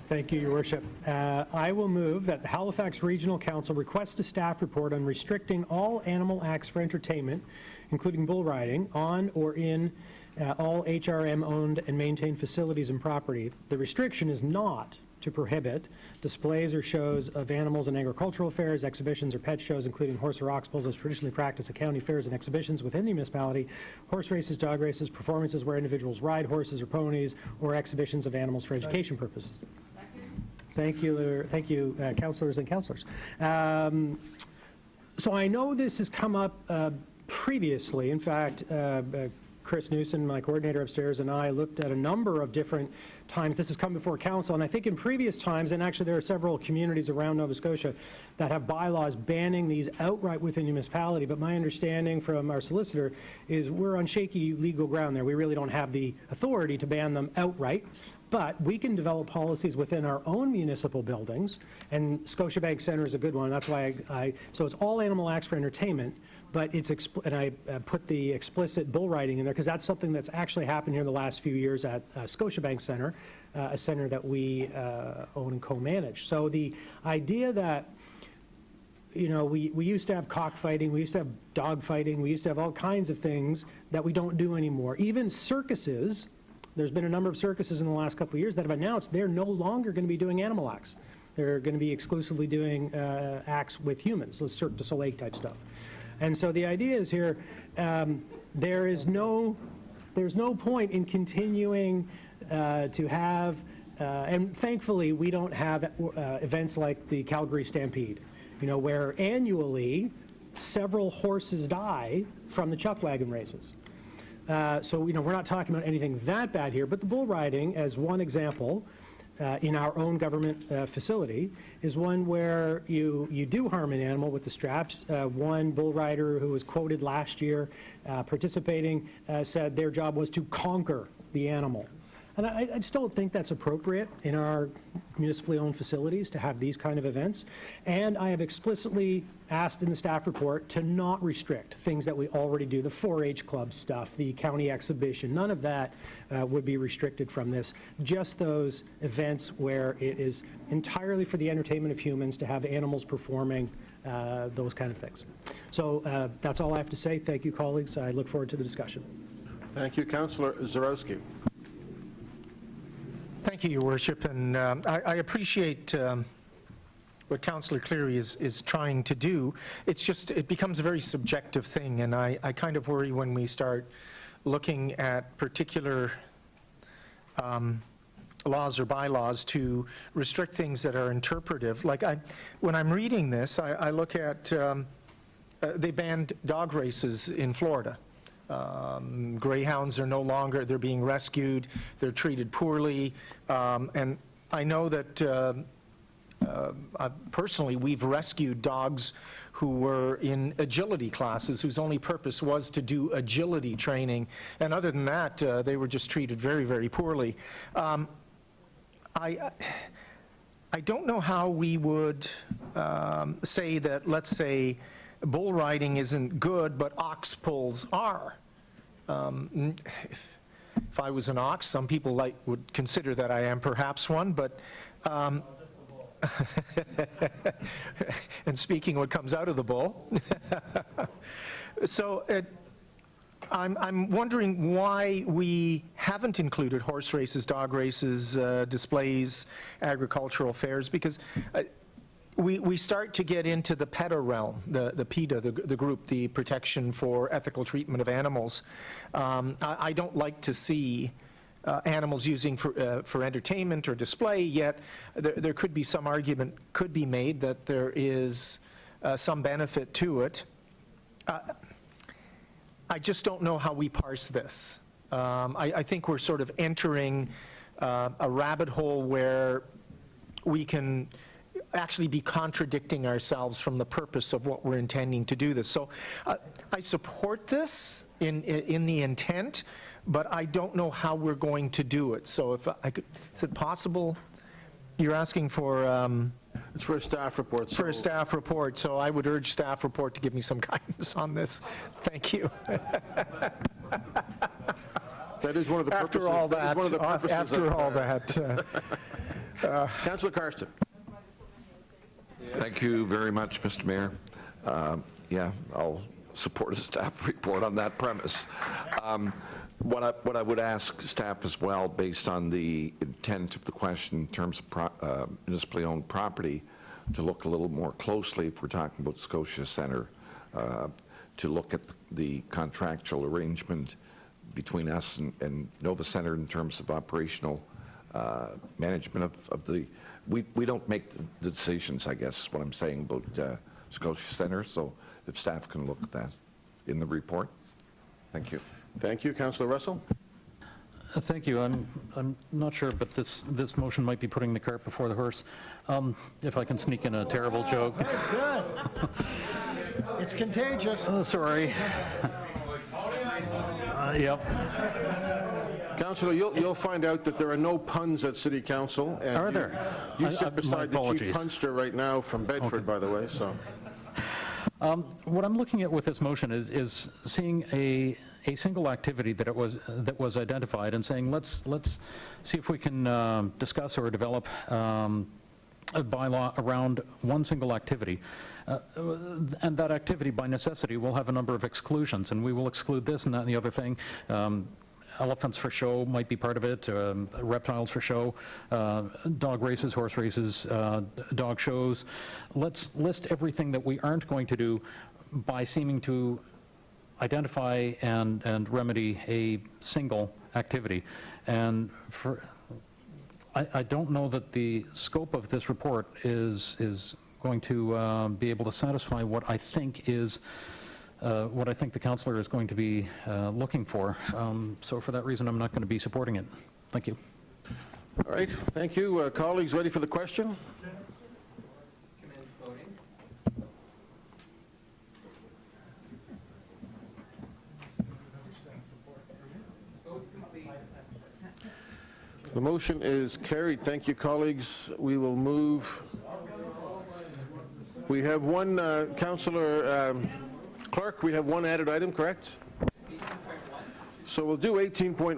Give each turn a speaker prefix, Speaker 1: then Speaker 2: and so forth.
Speaker 1: Thank you, Your Worship. I will move that the Halifax Regional Council request a staff report on restricting all animal acts for entertainment, including bull riding, on or in all HRM-owned and maintained facilities and property. The restriction is not to prohibit displays or shows of animals in agricultural fairs, exhibitions, or pet shows, including horse or ox bulls as traditionally practiced at county fairs and exhibitions within the municipality, horse races, dog races, performances where individuals ride horses or ponies, or exhibitions of animals for education purposes. Thank you, councillors and councillors. So I know this has come up previously. In fact, Chris Newson, my coordinator upstairs, and I looked at a number of different times this has come before council, and I think in previous times, and actually there are several communities around Nova Scotia that have bylaws banning these outright within the municipality, but my understanding from our solicitor is we're on shaky legal ground there. We really don't have the authority to ban them outright, but we can develop policies within our own municipal buildings, and Scotiabank Centre is a good one. That's why so it's all animal acts for entertainment, but it's, and I put the explicit bull riding in there because that's something that's actually happened here in the last few years at Scotiabank Centre, a center that we own and co-manage. So the idea that, you know, we used to have cockfighting, we used to have dog fighting, we used to have all kinds of things that we don't do anymore. Even circuses, there's been a number of circuses in the last couple of years that have announced they're no longer going to be doing animal acts. They're going to be exclusively doing acts with humans, so Cirque du Soleil type stuff. And so the idea is here, there's no point in continuing to have, and thankfully we don't have events like the Calgary Stampede, you know, where annually several horses die from the chuck wagon races. So, you know, we're not talking about anything that bad here, but the bull riding, as one example, in our own government facility, is one where you do harm an animal with the straps. One bull rider who was quoted last year participating said their job was to conquer the animal. And I just don't think that's appropriate in our municipally owned facilities to have these kind of events. And I have explicitly asked in the staff report to not restrict things that we already do, the 4-H club stuff, the county exhibition, none of that would be restricted from this. Just those events where it is entirely for the entertainment of humans to have animals performing those kind of things. So that's all I have to say. Thank you, colleagues. I look forward to the discussion.
Speaker 2: Thank you, Councillor Zurawski.
Speaker 3: Thank you, Your Worship, and I appreciate what Councillor Cleary is trying to do. It's just, it becomes a very subjective thing, and I kind of worry when we start looking at particular laws or bylaws to restrict things that are interpretive. Like when I'm reading this, I look at, they banned dog races in Florida. Greyhounds are no longer, they're being rescued, they're treated poorly, and I know that personally we've rescued dogs who were in agility classes whose only purpose was to do agility training, and other than that they were just treated very, very poorly. I don't know how we would say that, let's say, bull riding isn't good, but ox pulls are. If I was an ox, some people would consider that I am perhaps one, but and speaking what comes out of the bull. So I'm wondering why we haven't included horse races, dog races, displays, agricultural fairs, because we start to get into the PETA realm, the PETA, the group, the Protection for Ethical Treatment of Animals. I don't like to see animals using for entertainment or display, yet there could be some argument could be made that there is some benefit to it. I just don't know how we parse this. I think we're sort of entering a rabbit hole where we can actually be contradicting ourselves from the purpose of what we're intending to do this. So I support this in the intent, but I don't know how we're going to do it. So if I could, is it possible? You're asking for
Speaker 2: it's for a staff report.
Speaker 3: For a staff report, so I would urge staff report to give me some guidance on this. Thank you.
Speaker 2: That is one of the purposes.
Speaker 3: After all that,
Speaker 2: Councilor Karsten.
Speaker 4: Thank you very much, Mr. Mayor. Yeah, I'll support a staff report on that premise. What I would ask staff as well, based on the intent of the question in terms of municipally owned property, to look a little more closely, if we're talking about Scotia Centre, to look at the contractual arrangement between us and Nova Centre in terms of operational management of the, we don't make the decisions, I guess, is what I'm saying about Scotia Centre, so if staff can look at that in the report. Thank you.
Speaker 2: Thank you. Councilor Russell.
Speaker 5: Thank you. I'm not sure, but this motion might be putting the cart before the horse. If I can sneak in a terrible joke.
Speaker 6: Good. It's contagious.
Speaker 5: Sorry. Yep.
Speaker 2: Councillor, you'll find out that there are no puns at City Council. And
Speaker 5: Are there?
Speaker 2: You
Speaker 5: My
Speaker 2: sit beside the chief
Speaker 5: apologies.
Speaker 2: punster right now from Bedford, by the way, so.
Speaker 5: What I'm looking at with this motion is seeing a single activity that was identified and saying, let's see if we can discuss or develop a bylaw around one single activity. And that activity, by necessity, will have a number of exclusions, and we will exclude this and that and the other thing. Elephants for show might be part of it, reptiles for show, dog races, horse races, dog shows. Let's list everything that we aren't going to do by seeming to identify and remedy a single activity. And I don't know that the scope of this report is going to be able to satisfy what I think the councillor is going to be looking for. So for that reason, I'm not going to be supporting it. Thank you.
Speaker 2: All right, thank you. Colleagues, ready for the question? The motion is carried. Thank you, colleagues. We will move. We have one, Councillor Clerk, we have one added item, correct? So we'll do 18.1.